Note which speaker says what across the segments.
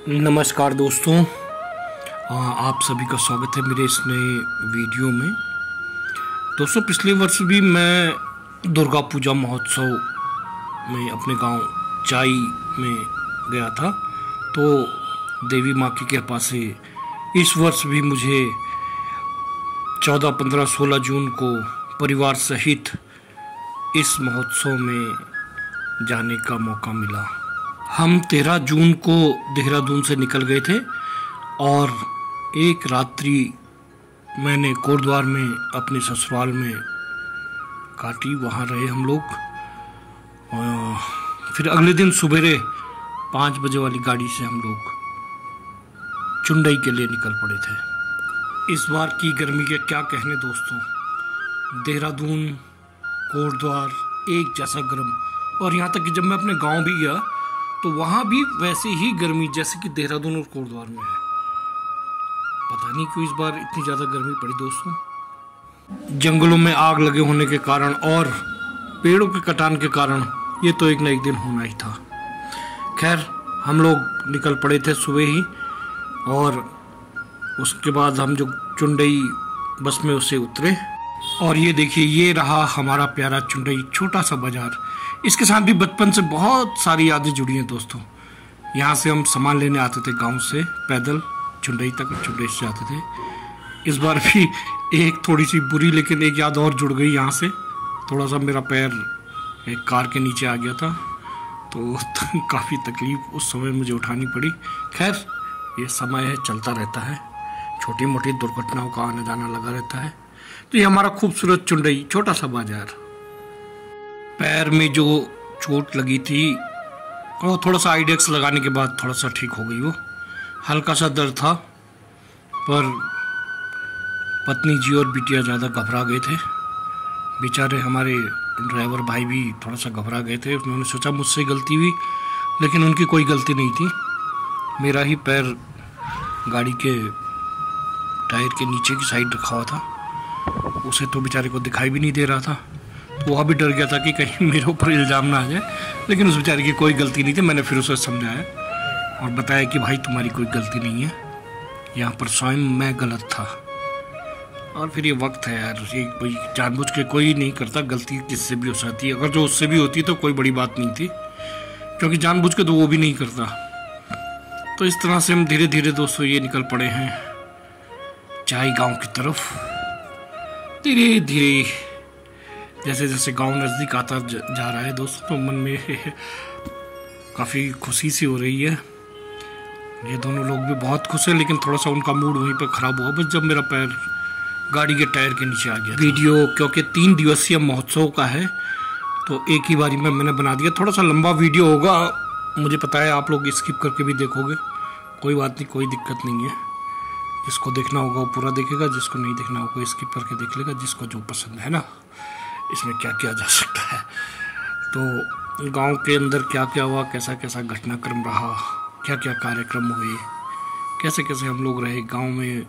Speaker 1: नमस्कार दोस्तों, आप सभी का स्वागत है मेरे इस नए वीडियो में। दोस्तों, पिछले वर्ष भी मैं दुर्गा पूजा महोत्सव में अपने गांव चाई में गया था, तो देवी माँ की कृपा से इस वर्ष भी मुझे 14, 15, 16 जून को परिवार सहित इस महोत्सव में जाने का मौका मिला। हम 13 जून को देहरादून से निकल गए थे और एक रात्रि मैंने कोटद्वार में अपने ससुराल में काटी, वहाँ रहे हम लोग। फिर अगले दिन सुबेरे 5 बजे वाली गाड़ी से हम लोग चुंडई के लिए निकल पड़े थे। इस बार की गर्मी के क्या कहने दोस्तों, देहरादून कोटद्वार एक जैसा गर्म, और यहाँ तक कि जब मैं अपने गांव भी गया तो वहाँ भी वैसे ही गर्मी जैसे कि देहरादून और कोटद्वार में है। पता नहीं क्यों इस बार इतनी ज़्यादा गर्मी पड़ी दोस्तों। जंगलों में आग लगे होने के कारण और पेड़ों के कटान के कारण ये तो एक न एक दिन होना ही था। खैर, हम लोग निकल पड़े थे सुबह ही, और उसके बाद हम जो चुंडई बस में उससे उतरे, और ये देखिए, ये रहा हमारा प्यारा चुंडई, छोटा सा बाजार। इसके साथ भी बचपन से बहुत सारी यादें जुड़ी हैं दोस्तों। यहाँ से हम सामान लेने आते थे गांव से पैदल चुंडई तक, चुंडई से आते थे। इस बार भी एक थोड़ी सी बुरी लेकिन एक याद और जुड़ गई यहाँ से। थोड़ा सा मेरा पैर एक कार के नीचे आ गया था, तो काफ़ी तकलीफ उस समय मुझे उठानी पड़ी। खैर, ये समय है, चलता रहता है, छोटी मोटी दुर्घटनाओं का आना जाना लगा रहता है। तो ये हमारा खूबसूरत चुंडई, छोटा सा बाजार। पैर में जो चोट लगी थी और थोड़ा सा आइडेक्स लगाने के बाद थोड़ा सा ठीक हो गई। वो हल्का सा दर्द था, पर पत्नी जी और बिटिया ज़्यादा घबरा गए थे। बेचारे हमारे ड्राइवर भाई भी थोड़ा सा घबरा गए थे। उन्होंने सोचा मुझसे गलती हुई, लेकिन उनकी कोई गलती नहीं थी। मेरा ही पैर गाड़ी के टायर के नीचे की साइड रखा हुआ था, उसे तो बेचारे को दिखाई भी नहीं दे रहा था। तो वह भी डर गया था कि कहीं मेरे ऊपर इल्ज़ाम ना आ जाए, लेकिन उस बेचारे की कोई गलती नहीं थी। मैंने फिर उसे समझाया और बताया कि भाई, तुम्हारी कोई गलती नहीं है, यहाँ पर स्वयं मैं गलत था। और फिर ये वक्त है यार, ये कोई जानबूझ के कोई नहीं करता, गलती किससे भी हो सकती है। अगर जो उससे भी होती तो कोई बड़ी बात नहीं थी, क्योंकि जानबूझ के तो वो भी नहीं करता। तो इस तरह से हम धीरे धीरे दोस्तों ये निकल पड़े हैं चाई गाँव की तरफ। धीरे धीरे जैसे जैसे गांव नज़दीक आता जा रहा है दोस्तों, तो मन में काफ़ी खुशी सी हो रही है। ये दोनों लोग भी बहुत खुश हैं, लेकिन थोड़ा सा उनका मूड वहीं पर ख़राब हुआ बस जब मेरा पैर गाड़ी के टायर के नीचे आ गया। वीडियो क्योंकि 3 दिवसीय महोत्सव का है, तो एक ही बारी में मैंने बना दिया। थोड़ा सा लंबा वीडियो होगा, मुझे पता है आप लोग स्किप करके भी देखोगे, कोई बात नहीं, कोई दिक्कत नहीं है। जिसको देखना होगा वो पूरा देखेगा, जिसको नहीं देखना होगा स्किप करके देख लेगा, जिसको जो पसंद है ना। इसमें क्या किया जा सकता है। तो गांव के अंदर क्या क्या हुआ, कैसा कैसा घटनाक्रम रहा, क्या क्या कार्यक्रम हुए, कैसे कैसे हम लोग रहे गांव में।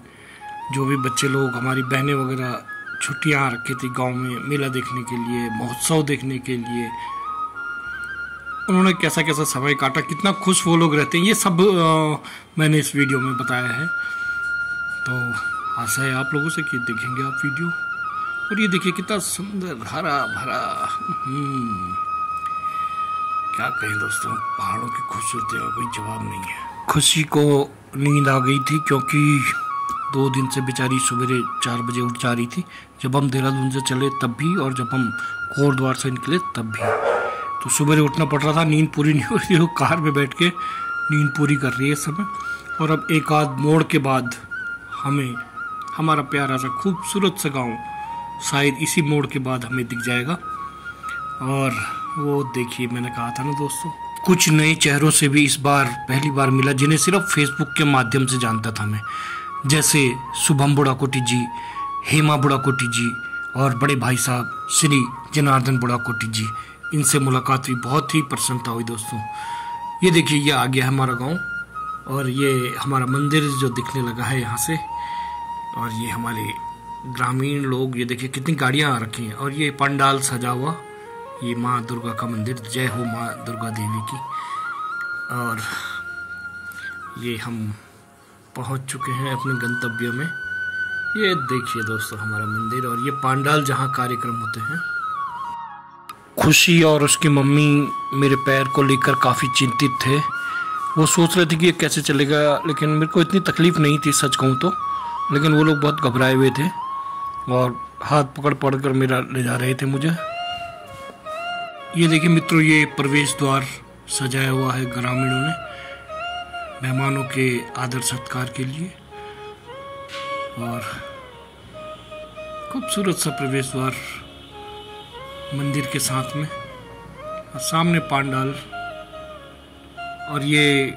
Speaker 1: जो भी बच्चे लोग, हमारी बहनें वगैरह छुट्टियां रखी थी गांव में मेला देखने के लिए, महोत्सव देखने के लिए, उन्होंने कैसा कैसा समय काटा, कितना खुश वो लोग रहते हैं, ये सब मैंने इस वीडियो में बताया है। तो आशा है आप लोगों से कि देखेंगे आप वीडियो। और ये देखिए कितना सुंदर हरा भरा, क्या कहें दोस्तों, पहाड़ों की खूबसूरती का कोई जवाब नहीं है। खुशी को नींद आ गई थी, क्योंकि 2 दिन से बेचारी सवेरे 4 बजे उठ जा रही थी। जब हम देहरादून से चले तब भी, और जब हम कोटद्वार से निकले तब भी, तो सवेरे उठना पड़ रहा था। नींद पूरी नहीं हो रही थी, वो कार में बैठ के नींद पूरी कर रही है इस समय। और अब एक आध मोड़ के बाद हमें हमारा प्यारा सा खूबसूरत सा गाँव शायद इसी मोड़ के बाद हमें दिख जाएगा। और वो देखिए, मैंने कहा था ना दोस्तों, कुछ नए चेहरों से भी इस बार पहली बार मिला, जिन्हें सिर्फ फेसबुक के माध्यम से जानता था मैं, जैसे शुभम बुढ़ाकोटी जी, हेमा बुढ़ाकोटी जी, और बड़े भाई साहब श्री जनार्दन बुढ़ाकोटी जी। इनसे मुलाकात हुई, बहुत ही प्रसन्नता हुई दोस्तों। ये देखिए, ये आ गया हमारा गाँव, और ये हमारा मंदिर जो दिखने लगा है यहाँ से। और ये हमारे ग्रामीण लोग, ये देखिए कितनी गाड़ियां आ रखी हैं, और ये पंडाल सजा हुआ, ये माँ दुर्गा का मंदिर। जय हो माँ दुर्गा देवी की। और ये हम पहुंच चुके हैं अपने गंतव्य में। ये देखिए दोस्तों हमारा मंदिर और ये पांडाल जहां कार्यक्रम होते हैं। खुशी और उसकी मम्मी मेरे पैर को लेकर काफ़ी चिंतित थे। वो सोच रहे थे कि ये कैसे चलेगा, लेकिन मेरे को इतनी तकलीफ़ नहीं थी सच कहूँ तो, लेकिन वो लोग बहुत घबराए हुए थे और हाथ पकड़ कर मेरा ले जा रहे थे मुझे। ये देखिए मित्रों, ये प्रवेश द्वार सजाया हुआ है ग्रामीणों ने मेहमानों के आदर सत्कार के लिए, और खूबसूरत सा प्रवेश द्वार मंदिर के साथ में, और सामने पांडाल। और ये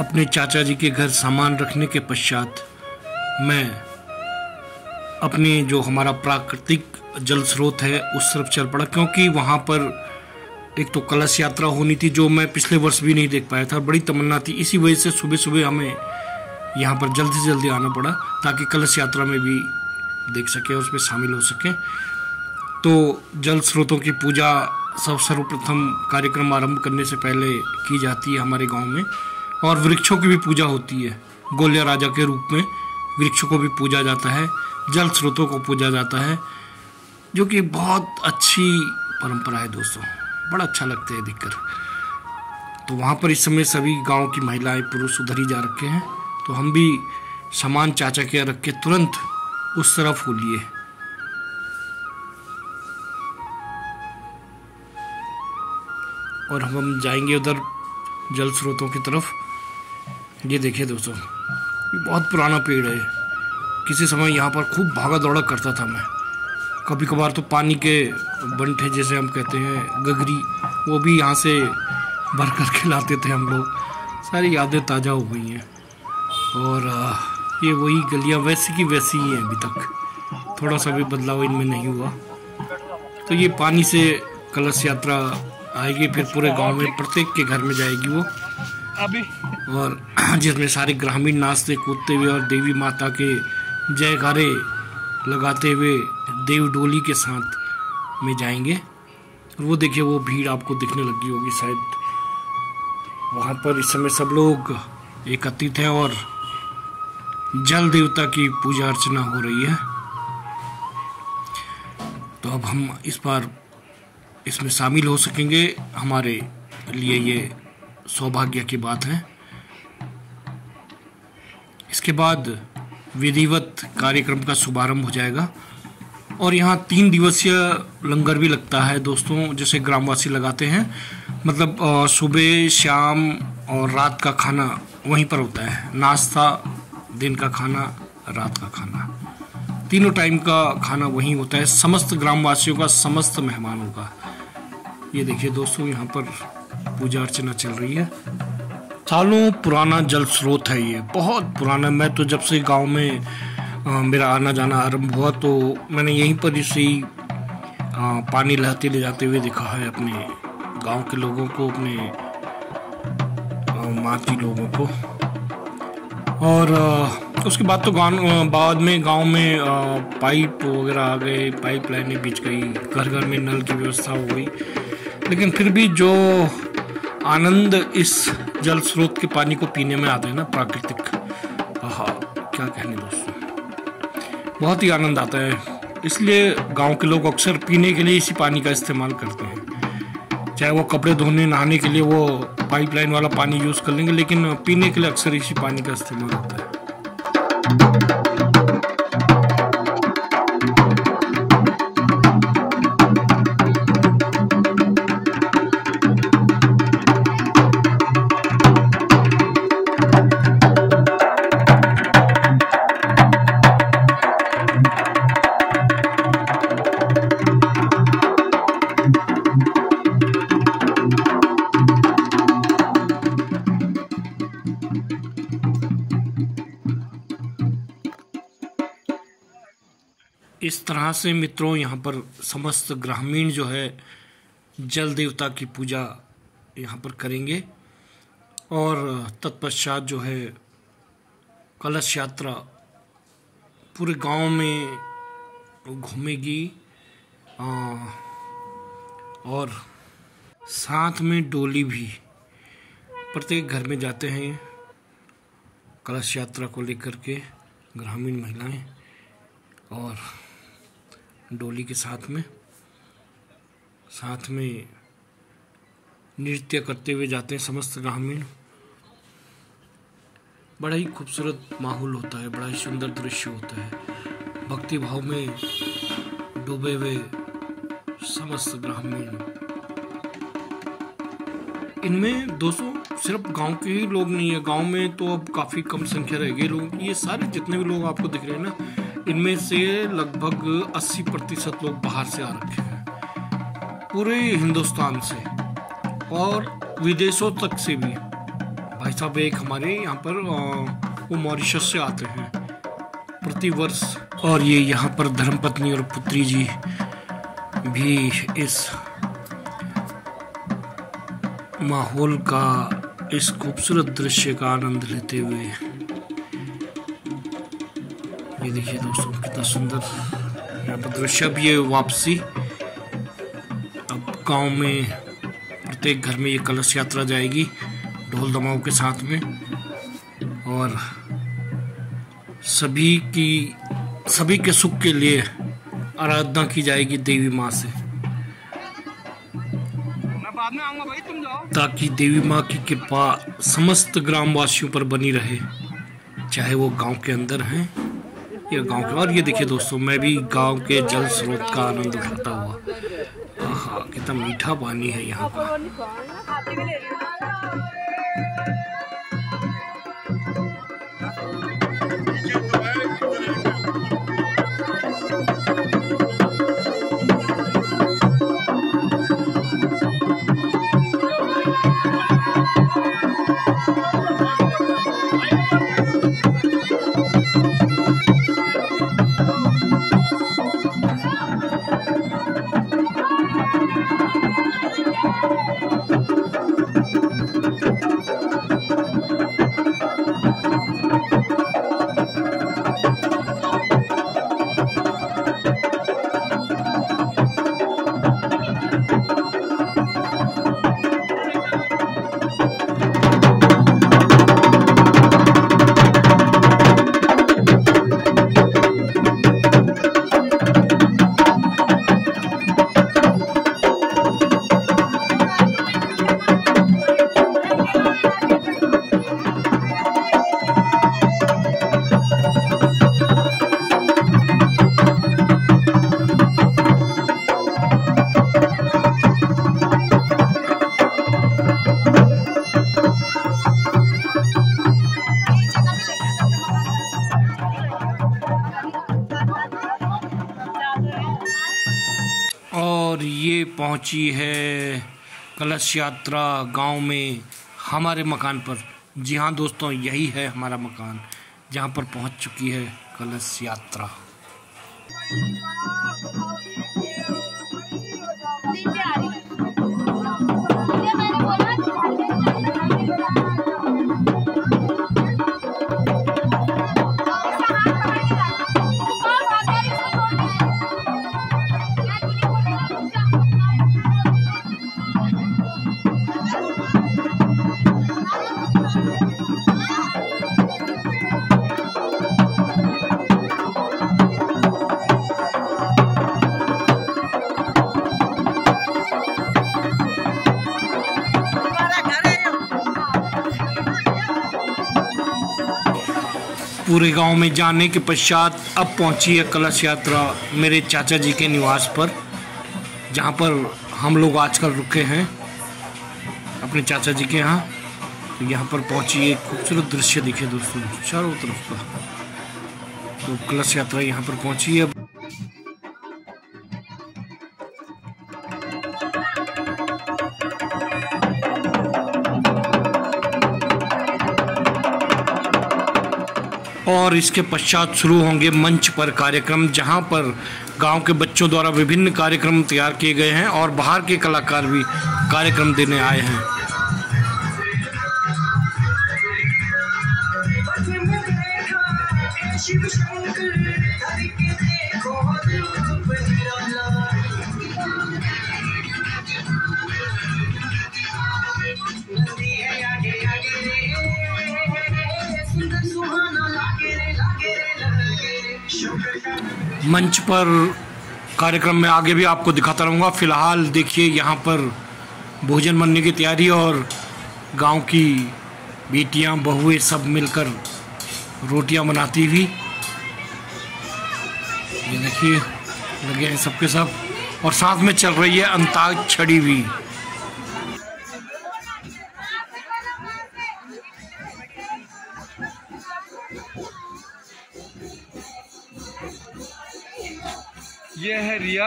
Speaker 1: अपने चाचा जी के घर सामान रखने के पश्चात मैं अपने जो हमारा प्राकृतिक जल स्रोत है उस तरफ चल पड़ा, क्योंकि वहाँ पर एक तो कलश यात्रा होनी थी जो मैं पिछले वर्ष भी नहीं देख पाया था। बड़ी तमन्ना थी, इसी वजह से सुबह सुबह हमें यहाँ पर जल्दी से जल्दी आना पड़ा ताकि कलश यात्रा में भी देख सके और उसमें शामिल हो सके। तो जल स्रोतों की पूजा सब सर्वप्रथम कार्यक्रम आरंभ करने से पहले की जाती है हमारे गांव में, और वृक्षों की भी पूजा होती है। गोलिया राजा के रूप में वृक्षों को भी पूजा जाता है, जल स्रोतों को पूजा जाता है, जो कि बहुत अच्छी परंपरा है दोस्तों। बड़ा अच्छा लगता है देखकर। तो वहाँ पर इस समय सभी गांव की महिलाएं पुरुष उधर ही जा रखे हैं, तो हम भी सामान चाचा के रख के तुरंत उस तरफ हो लिए। और हम जाएंगे उधर जल स्रोतों की तरफ। ये देखिए दोस्तों, ये बहुत पुराना पेड़ है। किसी समय यहाँ पर खूब भागा दौड़ा करता था मैं। कभी कभार तो पानी के बंठे जैसे हम कहते हैं, गगरी, वो भी यहाँ से भर कर के लाते थे हम लोग। सारी यादें ताज़ा हो गई हैं। और ये वही गलियाँ वैसी की वैसी ही हैं अभी तक, थोड़ा सा भी बदलाव इनमें नहीं हुआ। तो ये पानी से कलश यात्रा आएगी, फिर पूरे गांव में प्रत्येक के घर में जाएगी वो अभी, और जिसमें सारे ग्रामीण नाचते कूदते हुए और देवी माता के जयकारे लगाते हुए देव डोली के साथ में जाएंगे। और वो देखिए, वो भीड़ आपको दिखने लगी होगी शायद। वहाँ पर इस समय सब लोग एकत्रित हैं और जल देवता की पूजा अर्चना हो रही है। तो अब हम इस बार इसमें शामिल हो सकेंगे, हमारे लिए ये सौभाग्य की बात है। इसके बाद विधिवत कार्यक्रम का शुभारंभ हो जाएगा, और यहाँ 3 दिवसीय लंगर भी लगता है दोस्तों, जैसे ग्रामवासी लगाते हैं। मतलब सुबह, शाम और रात का खाना वहीं पर होता है। नाश्ता, दिन का खाना, रात का खाना, तीनों टाइम का खाना वहीं होता है, समस्त ग्रामवासियों का, समस्त मेहमानों का। ये देखिए दोस्तों, यहाँ पर पूजा अर्चना चल रही है। सालों पुराना जल स्रोत है ये, बहुत पुराना। मैं तो जब से गांव में मेरा आना जाना आरंभ हुआ तो मैंने यहीं पर इसे पानी लाते ले जाते हुए देखा है अपने गांव के लोगों को, अपने माती लोगों को। और उसके बाद तो बाद में गांव में पाइप वगैरह आ गए, पाइप लाइनें बिछ गई, घर घर में नल की व्यवस्था हो गई। लेकिन फिर भी जो आनंद इस जल स्रोत के पानी को पीने में आता है ना, प्राकृतिक, क्या कहने दोस्तों, बहुत ही आनंद आता है। इसलिए गांव के लोग अक्सर पीने के लिए इसी पानी का इस्तेमाल करते हैं। चाहे वो कपड़े धोने, नहाने के लिए वो पाइपलाइन वाला पानी यूज़ कर लेंगे, लेकिन पीने के लिए अक्सर इसी पानी का इस्तेमाल होता है। इस तरह से मित्रों, यहाँ पर समस्त ग्रामीण जो है जल देवता की पूजा यहाँ पर करेंगे, और तत्पश्चात जो है कलश यात्रा पूरे गांव में घूमेगी, और साथ में डोली भी प्रत्येक घर में जाते हैं कलश यात्रा को लेकर के ग्रामीण महिलाएं और डोली के साथ में नृत्य करते हुए जाते हैं समस्त ग्रामीण। बड़ा ही खूबसूरत माहौल होता है, बड़ा ही सुंदर दृश्य होता है। भक्ति भाव में डूबे हुए समस्त ग्रामीण। इनमें 200 सिर्फ गांव के ही लोग नहीं है, गांव में तो अब काफ़ी कम संख्या रह गई लोगों की। ये सारे जितने भी लोग आपको दिख रहे हैं ना, इनमें से लगभग 80% लोग बाहर से आ रखे हैं, पूरे हिंदुस्तान से और विदेशों तक से भी। भाई साहब एक हमारे यहाँ पर वो मॉरिशस से आते हैं प्रतिवर्ष, और ये यहाँ पर धर्मपत्नी और पुत्री जी भी इस माहौल का, इस खूबसूरत दृश्य का आनंद लेते हुए। ये देखिए दोस्तों कितना सुंदर यहाँ पर दृश्य। अब ये वापसी, अब गांव में प्रत्येक घर में ये कलश यात्रा जाएगी ढोल दमाओं के साथ में, और सभी के सुख के लिए आराधना की जाएगी देवी माँ से, ताकि देवी माँ की कृपा समस्त ग्रामवासियों पर बनी रहे, चाहे वो गांव के अंदर हैं या गांव के। और ये देखिए दोस्तों, मैं भी गांव के जल स्रोत का आनंद उठाता हुआ। आहा, कितना मीठा पानी है यहाँ का। और ये पहुंची है कलश यात्रा गांव में हमारे मकान पर। जी हाँ दोस्तों, यही है हमारा मकान जहां पर पहुंच चुकी है कलश यात्रा। पूरे गांव में जाने के पश्चात अब पहुंची है कलश यात्रा मेरे चाचा जी के निवास पर, जहां पर हम लोग आजकल रुके हैं अपने चाचा जी के यहाँ। तो यहाँ पर पहुंची एक खूबसूरत दृश्य दिखे दोस्तों चारों तरफ का। तो कलश यात्रा यहाँ पर पहुंची है। और इसके पश्चात शुरू होंगे मंच पर कार्यक्रम, जहां पर गांव के बच्चों द्वारा विभिन्न कार्यक्रम तैयार किए गए हैं और बाहर के कलाकार भी कार्यक्रम देने आए हैं। मंच पर कार्यक्रम में आगे भी आपको दिखाता रहूँगा। फिलहाल देखिए यहाँ पर भोजन बनने की तैयारी और गांव की बेटियां बहुएं सब मिलकर रोटियां बनाती हुई, ये देखिए लगे हैं सबके सब, और साथ में चल रही है अंताक्षरी भी।
Speaker 2: ये है रिया,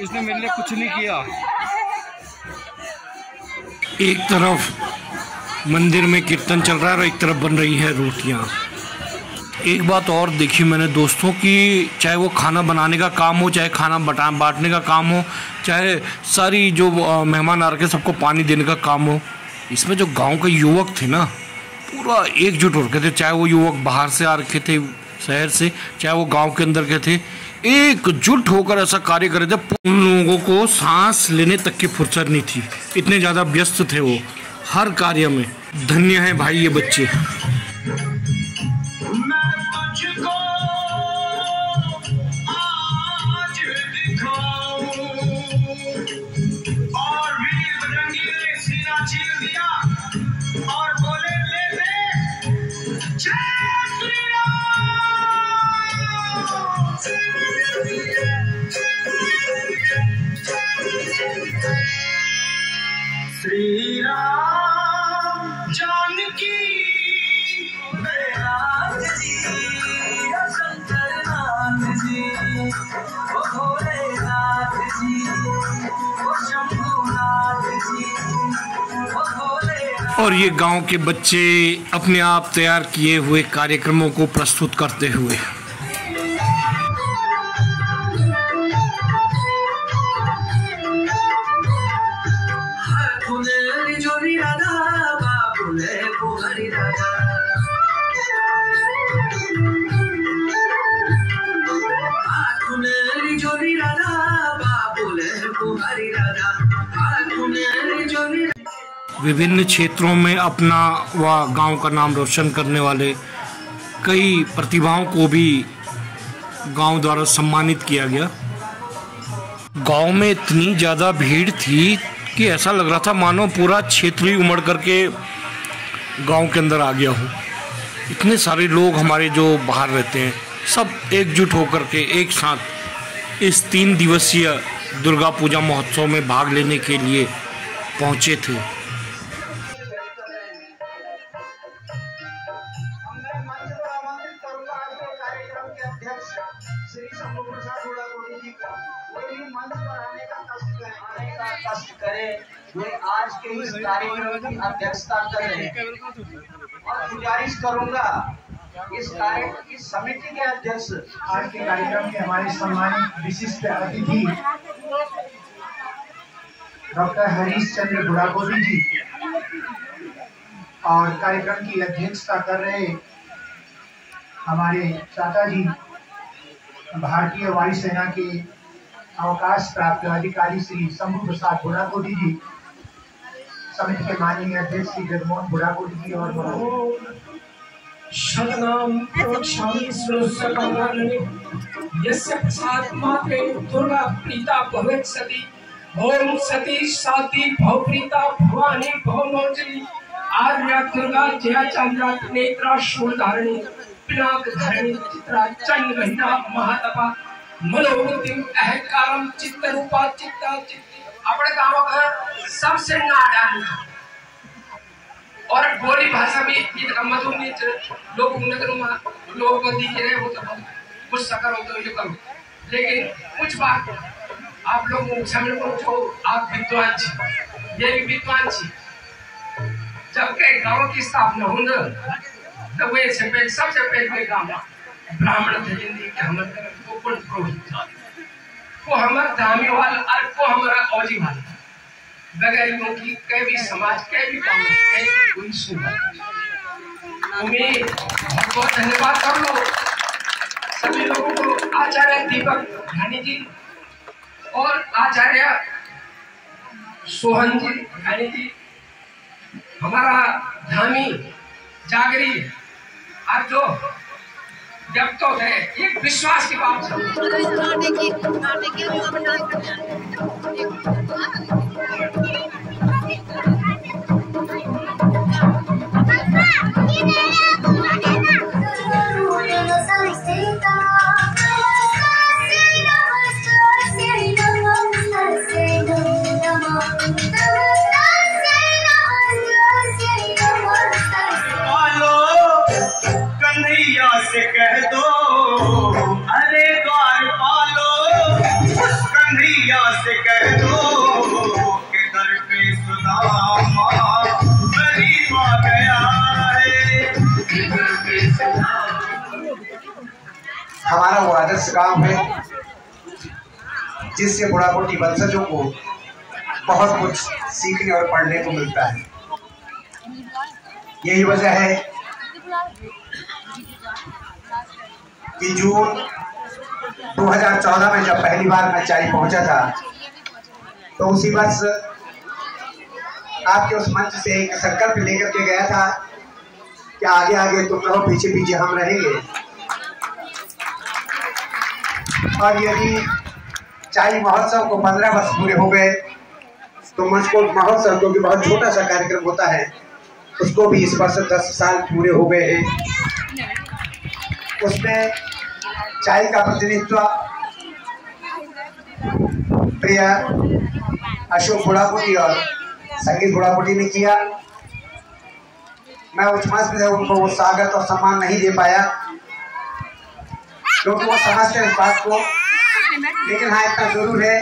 Speaker 2: इसने मेरे लिए कुछ नहीं किया।
Speaker 1: एक तरफ मंदिर में कीर्तन चल रहा है और एक तरफ बन रही है रोटियां। एक बात और देखी मैंने दोस्तों कि चाहे वो खाना बनाने का काम हो, चाहे खाना बांटने का काम हो, चाहे सारी जो मेहमान आ रखे सबको पानी देने का काम हो, इसमें जो गांव के युवक थे ना पूरा एकजुट हो रखे थे। चाहे वो युवक बाहर से आ रखे थे शहर से, चाहे वो गांव के अंदर के थे, एकजुट होकर ऐसा कार्य करे थे। उन लोगों को सांस लेने तक की फुर्सत नहीं थी, इतने ज़्यादा व्यस्त थे वो हर कार्य में। धन्य है भाई ये बच्चे।
Speaker 3: श्री राम जानकी नाथ जी, शंकर नाथ जी, ओ भोलेनाथ जी, ओ शंभुनाथ जी, ओ भोलेनाथ।
Speaker 1: और ये गांव के बच्चे अपने आप तैयार किए हुए कार्यक्रमों को प्रस्तुत करते हुए। विभिन्न क्षेत्रों में अपना व गांव का नाम रोशन करने वाले कई प्रतिभाओं को भी गांव द्वारा सम्मानित किया गया। गांव में इतनी ज़्यादा भीड़ थी कि ऐसा लग रहा था मानो पूरा क्षेत्र ही उमड़ करके गांव के अंदर आ गया हो। इतने सारे लोग हमारे जो बाहर रहते हैं सब एकजुट होकर के एक साथ इस 3 दिवसीय दुर्गा पूजा महोत्सव में भाग लेने के लिए पहुंचे थे।
Speaker 3: श्री शंभू प्रसाद बुढ़ाकोटी जी का वही मंच पर आने का कष्ट करें। वे आज के इस कार्यक्रम की अध्यक्षता कर रहे हैं और गुजारिश करूंगा इस समिति के अध्यक्ष, आज के कार्यक्रम के हमारे सम्मानित विशिष्ट अतिथि डॉक्टर हरीश चंद्र बुढ़ाकोटी जी, और कार्यक्रम की अध्यक्षता कर रहे हमारे चाचा जी भारतीय वायुसेना के अवकाश प्राप्त अधिकारी श्री शंभू प्रसाद बुढ़ाकोटी जी, समिति के माननीय अध्यक्ष श्री जगमोहन बुढ़ाकोटी जी और
Speaker 4: शतनाम प्रवक्ष्यामि सुरसकलानि यस्य प्रसाद मात्रे दुर्गा प्रीता भवेत् सती। ओम सती साती भवप्रीता भवानी भवमोचनी आर्या दुर्गा जया चंद्रा नेत्रा शूलधारिणी पिनाक धरणी चित्रा चंड घंटा महातपा मनोबुद्धि अहंकारम चित्त रूपा चित्ता चित्ती। अपने गाँव का सबसे नाडान और बोली भाषा भी मधुर लोग लोग दिखे रहे हो तो कुछ सकर हो तो ये करो, लेकिन कुछ बात आप लोग समझ को जो आप विद्वान छी, ये भी विद्वान छी। जब के गाँव की स्थापना होंगे तो वे से पहले सबसे पहले गाँव ब्राह्मण थे जिंदगी के हमारे को कौन पुरोहित को हमारा धामी वाला और को हमारा औजी वाला बगैर की कई भी समाज कई भी काम कई भी कोई सुना। उम्मीद बहुत बहुत धन्यवाद कर लो सभी लोगों को, आचार्य दीपक धानी जी और आचार्य सोहन जी धानी जी, हमारा धामी जागरी और जो व्यक्त होते हैं, एक विश्वास की बात है।
Speaker 3: से कह दो अरे द्वार पालो, कन्हैया से कह दो कि दर पे सुदामा गरीब आ गया है। हमारा वो आदर्श काम है जिससे बुढ़ापी वंशजों को बहुत कुछ सीखने और पढ़ने को मिलता है। यही वजह है कि जून 2014 में जब पहली बार मैं चाई पहुंचा था तो उसी वर्ष आपके उस मंच से एक संकल्प लेकर के गया था कि आगे आगे तुम रहो, पीछे पीछे हम रहेंगे। और यदि चाई महोत्सव को 15 वर्ष पूरे हो गए तो मुझको महोत्सव क्योंकि बहुत छोटा सा कार्यक्रम होता है उसको भी इस वर्ष 10 साल पूरे हो गए हैं। उसमें चाय का प्रतिनिधित्व प्रिय अशोक बुढ़ापुटी और संगीत बुढ़ापुटी ने किया। मैं उस मंच में उनको वो स्वागत और सम्मान नहीं दे पाया क्योंकि वो समझते हैं इस बात को, लेकिन हाँ इतना जरूर है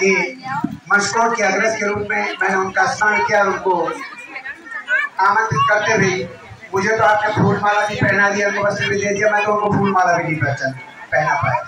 Speaker 3: कि मस्कोट के अग्रज के रूप में मैंने उनका स्मरण किया और उनको आमंत्रित करते हुए मुझे तो आपने फूल माला भी पहना दिया, उनको वस्त्र भी दे दिया, मैं तो उनको फूल माला भी नहीं पहना पाया।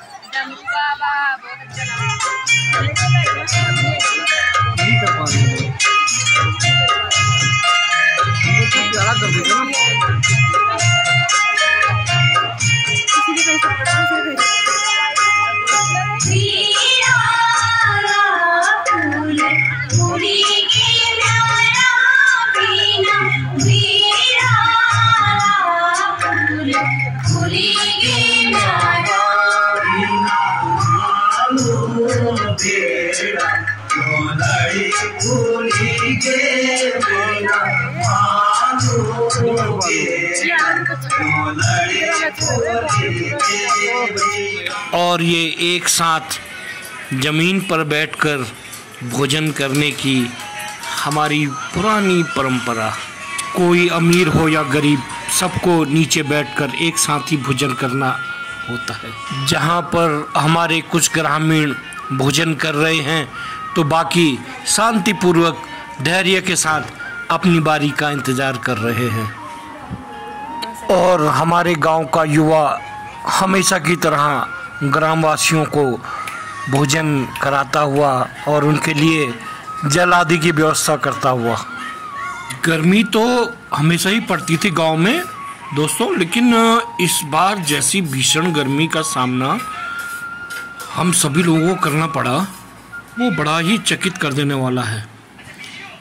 Speaker 1: और ये एक साथ जमीन पर बैठकर भोजन करने की हमारी पुरानी परंपरा, कोई अमीर हो या गरीब सबको नीचे बैठकर एक साथ ही भोजन करना होता है। जहाँ पर हमारे कुछ ग्रामीण भोजन कर रहे हैं तो बाकी शांतिपूर्वक धैर्य के साथ अपनी बारी का इंतज़ार कर रहे हैं। और हमारे गांव का युवा हमेशा की तरह ग्रामवासियों को भोजन कराता हुआ और उनके लिए जल आदि की व्यवस्था करता हुआ। गर्मी तो हमेशा ही पड़ती थी गांव में दोस्तों, लेकिन इस बार जैसी भीषण गर्मी का सामना हम सभी लोगों को करना पड़ा वो बड़ा ही चकित कर देने वाला है।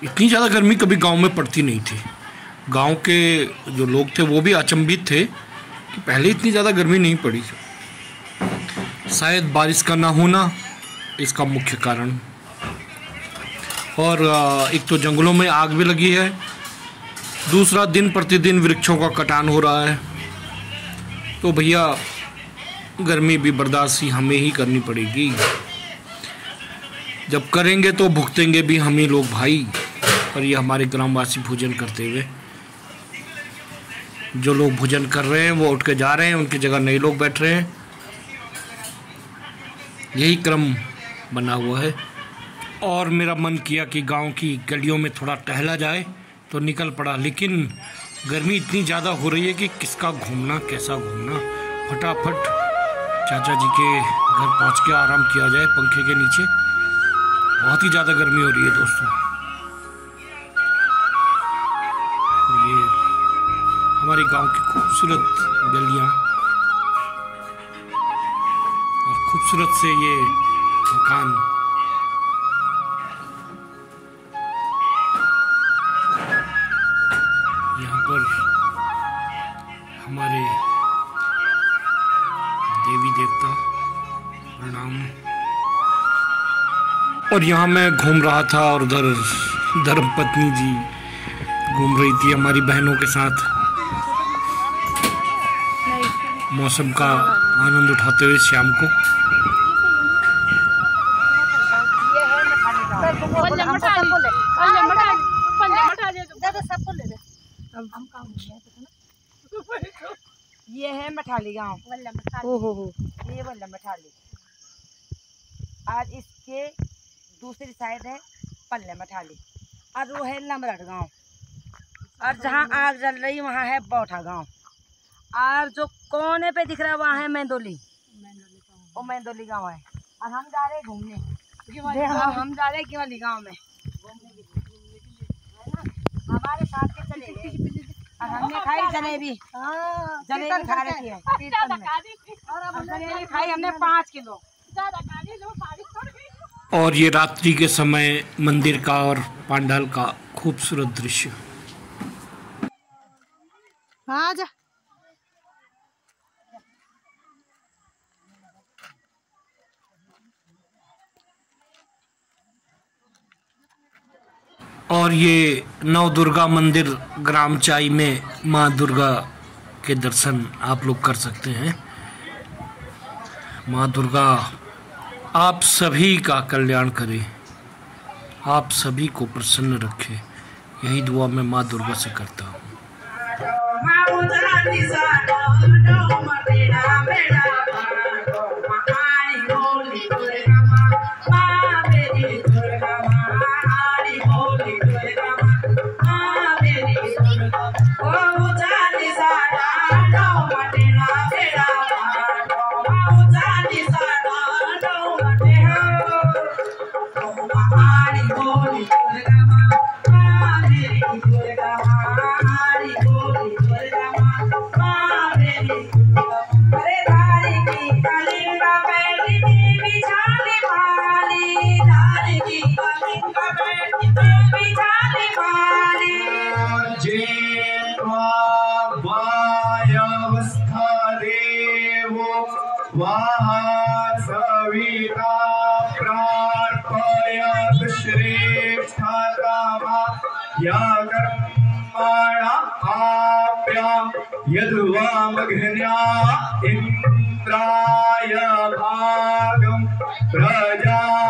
Speaker 1: इतनी ज़्यादा गर्मी कभी गांव में पड़ती नहीं थी। गांव के जो लोग थे वो भी अचंभित थे कि पहले इतनी ज़्यादा गर्मी नहीं पड़ी। शायद बारिश का ना होना इसका मुख्य कारण। और एक तो जंगलों में आग भी लगी है, दूसरा दिन प्रतिदिन वृक्षों का कटान हो रहा है। तो भैया गर्मी भी बर्दाश्त हमें ही करनी पड़ेगी। जब करेंगे तो भुगतेंगे भी हम ही लोग भाई। और ये हमारे ग्रामवासी भोजन करते हुए, जो लोग भोजन कर रहे हैं वो उठ के जा रहे हैं, उनकी जगह नए लोग बैठ रहे हैं। यही क्रम बना हुआ है। और मेरा मन किया कि गांव की गलियों में थोड़ा टहला जाए तो निकल पड़ा, लेकिन गर्मी इतनी ज़्यादा हो रही है कि किसका घूमना कैसा घूमना। फटाफट चाचा जी के घर पहुंच के आराम किया जाए पंखे के नीचे। बहुत ही ज़्यादा गर्मी हो रही है दोस्तों। ये हमारे गांव की खूबसूरत गलियां और खूबसूरत से ये मकान। यहाँ पर हमारे प्रणाम। और यहाँ मैं घूम रहा था और उधर धर्मपत्नी जी घूम रही थी हमारी बहनों के साथ, मौसम का आनंद उठाते हुए शाम को।
Speaker 5: ये है मठाली गांव, ये वल्लभ मठाली। और इसके दूसरी साइड है पल्ले मठाली और वो है लमरट गांव। और जहाँ आग जल रही वहाँ है बौठा गांव। और जो कोने पे दिख रहा है वहाँ है मेंदोली, वो मेंदोली गांव है। और हम जा रहे हैं घूमने, हम जा रहे हैं केवली गांव में हमारे साथ के चले गए। और हमने खाई जलेबी, जलेबी खा रखी है जलेबी खाई हमने 5 किलो।
Speaker 1: और ये रात्रि के समय मंदिर का और पांडाल का खूबसूरत दृश्य।
Speaker 5: हाँ जा।
Speaker 1: और ये नवदुर्गा मंदिर ग्राम चाई में माँ दुर्गा के दर्शन आप लोग कर सकते हैं। माँ दुर्गा आप सभी का कल्याण करे, आप सभी को प्रसन्न रखे, यही दुआ मैं माँ दुर्गा से करता हूँ।
Speaker 6: सविता प्रार्पयत श्रेष्ठतमा यकर्मणा आप्या यद्वामघ्न्या इंद्राय भागं प्रजावतीरनवीवा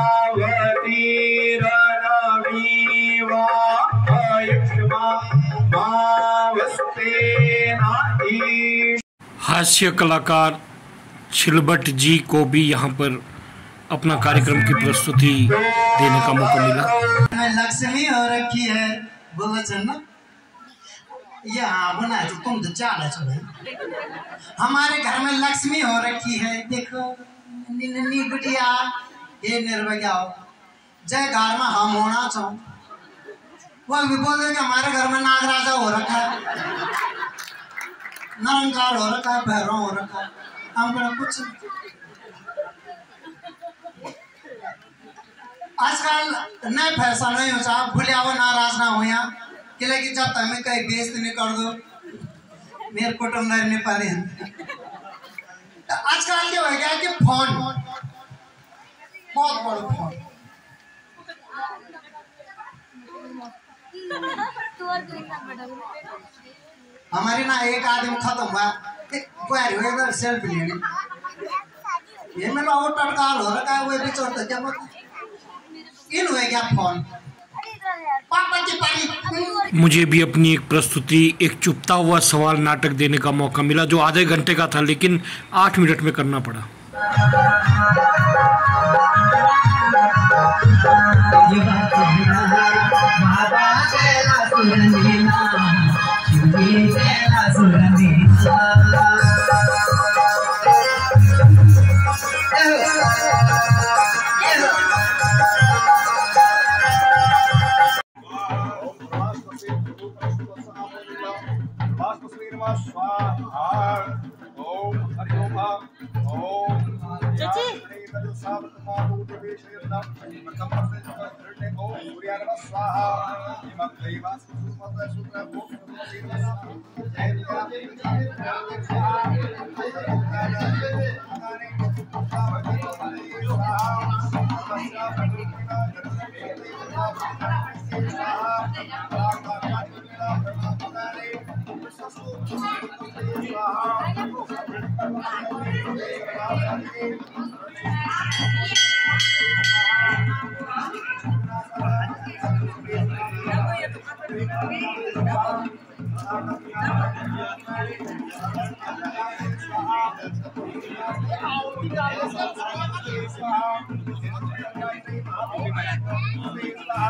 Speaker 6: अयुष्मा मावस्तेना ईश।
Speaker 1: हास्य कलाकार छिलबट जी को भी यहाँ पर अपना कार्यक्रम की प्रस्तुति देने का मौका मिला।
Speaker 3: लक्ष्मी हो रखी है बोलो चन्ना, यहाँ बना तो तुम तो चाल है भाई। हमारे घर में लक्ष्मी हो रखी है, देखो नी गुटिया ये निर्भया हो जय घर में हम होना चाहो। वो भी बोल रहे कि हमारे घर में नागराजा हो रखा है, निरंकार हो रखा है, भैरव हो रखा है, हमको कुछ आजकल नए फैशन नहीं हो चाह भूलिया हो नाराज ना हो यहाँ कि लेकिन जब तक मैं कहीं बेइज्जती नहीं कर दो मेरे कुटुंब नहीं पा रहे हैं। आजकल क्या हो गया कि फोन बहुत बड़ा फोन हमारी ना एक आदमी खत्म हुआ कोई सेल्फी लेने ये में लोग टटकार हो रखा है वो भी चोरता क्या इन हुए क्या फोन।
Speaker 1: मुझे भी अपनी एक प्रस्तुति एक चुपता हुआ सवाल नाटक देने का मौका मिला जो आधे घंटे का था लेकिन 8 मिनट में करना पड़ा।
Speaker 6: स्वाहा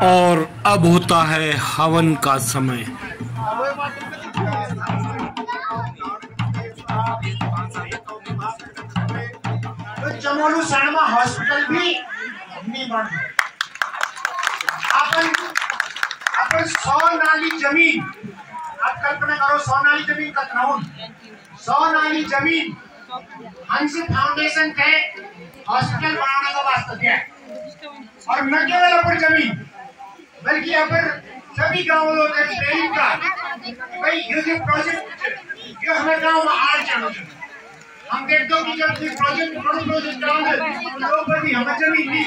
Speaker 1: और अब होता है हवन का समय।
Speaker 7: तो चमोलू शर्मा हॉस्पिटल भी नहीं बन रही। अपन 100 नाली जमीन, आप कल्पना करो 100 नाली जमीन का ग्राउंड, 100 नाली जमीन हंसी फाउंडेशन के हॉस्पिटल बनाने का वास्ता दिया है। और न केवल अपन जमीन बल्कि अपन सभी गांवों के ट्रेनिंग का भाई ये जो प्रोजेक्ट जो हमारे गांव में आज चालू है, हम देखते हो कि जब ये प्रोजेक्ट बड़ा प्रोजेक्ट कराओगे लोग पर भी हमें जमीन नहीं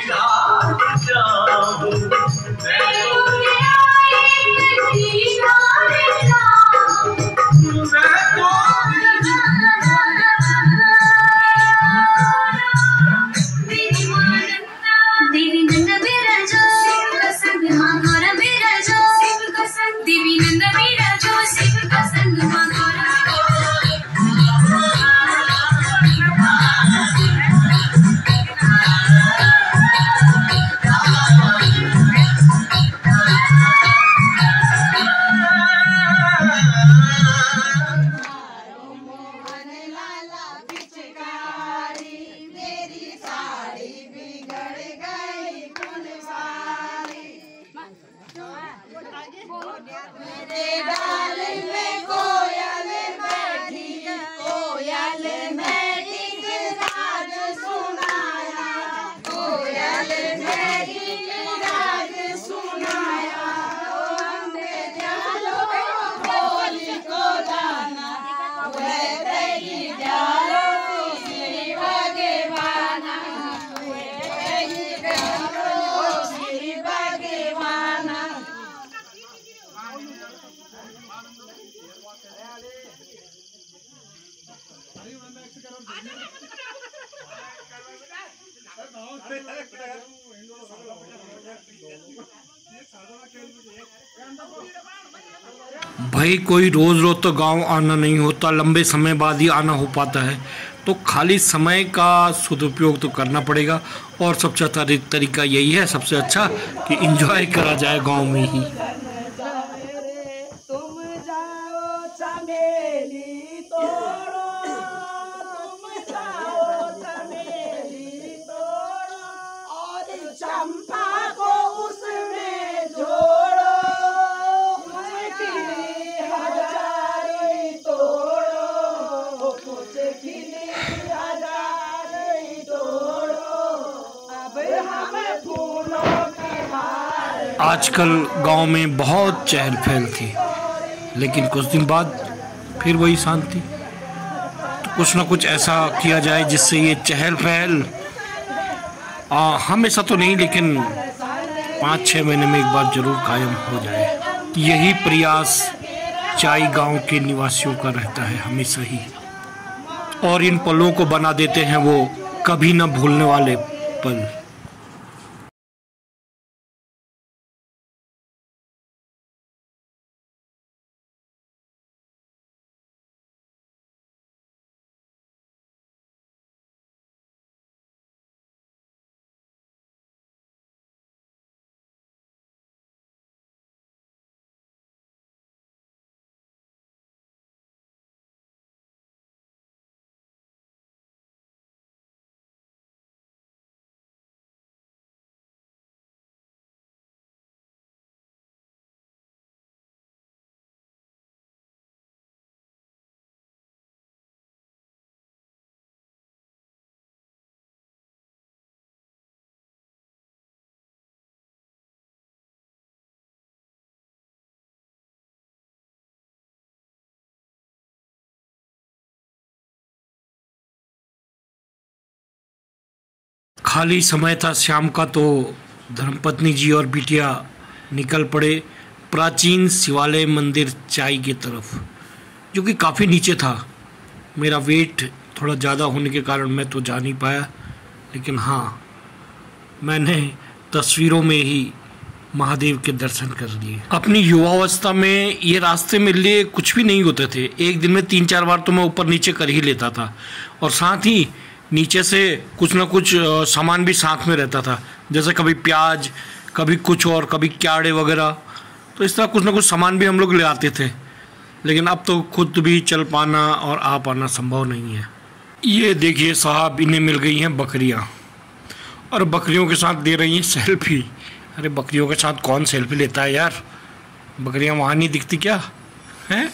Speaker 1: भाई कोई रोज रोज तो गांव आना नहीं होता, लंबे समय बाद ही आना हो पाता है, तो खाली समय का सदुपयोग तो करना पड़ेगा। और सबसे अच्छा तरीका यही है, सबसे अच्छा कि एंजॉय करा जाए गांव में ही। आजकल गांव में बहुत चहल पहल थी, लेकिन कुछ दिन बाद फिर वही शांति। तो कुछ ना कुछ ऐसा किया जाए जिससे ये चहल पहल हमेशा तो नहीं, लेकिन 5-6 महीने में एक बार जरूर कायम हो जाए। यही प्रयास चाई गांव के निवासियों का रहता है हमेशा ही, और इन पलों को बना देते हैं वो कभी न भूलने वाले पल। खाली समय था शाम का, तो धर्मपत्नी जी और बिटिया निकल पड़े प्राचीन शिवालय मंदिर चाई की तरफ, जो कि काफ़ी नीचे था। मेरा वेट थोड़ा ज़्यादा होने के कारण मैं तो जा नहीं पाया, लेकिन हाँ, मैंने तस्वीरों में ही महादेव के दर्शन कर लिए। अपनी युवावस्था में ये रास्ते मेरे लिए कुछ भी नहीं होते थे। एक दिन में 3-4 बार तो मैं ऊपर नीचे कर ही लेता था, और साथ ही नीचे से कुछ ना कुछ सामान भी साथ में रहता था, जैसे कभी प्याज, कभी कुछ और, कभी क्याड़े वगैरह। तो इस तरह कुछ ना कुछ सामान भी हम लोग ले आते थे। लेकिन अब तो खुद भी चल पाना और आ पाना संभव नहीं है। ये देखिए साहब, इन्हें मिल गई हैं बकरियाँ, और बकरियों के साथ दे रही हैं सेल्फी। अरे बकरियों के साथ कौन सेल्फी लेता है यार, बकरियां वहाँ नहीं दिखती क्या हैं?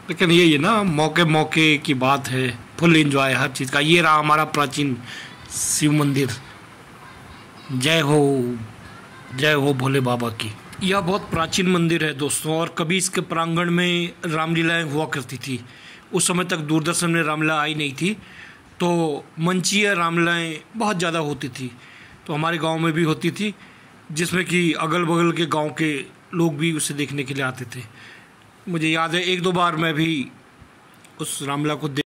Speaker 1: लेकिन ये ना मौके मौके की बात है, फुल एंजॉय हर चीज़ का। ये रहा हमारा प्राचीन शिव मंदिर। जय हो भोले बाबा की। यह बहुत प्राचीन मंदिर है दोस्तों, और कभी इसके प्रांगण में रामलीलाएँ हुआ करती थी। उस समय तक दूरदर्शन में रामलीला आई नहीं थी, तो मंचीय रामलीलाएँ बहुत ज़्यादा होती थी। तो हमारे गांव में भी होती थी, जिसमें कि अगल बगल के गांव के लोग भी उसे देखने के लिए आते थे। मुझे याद है 1-2 बार मैं भी उस रामलीला को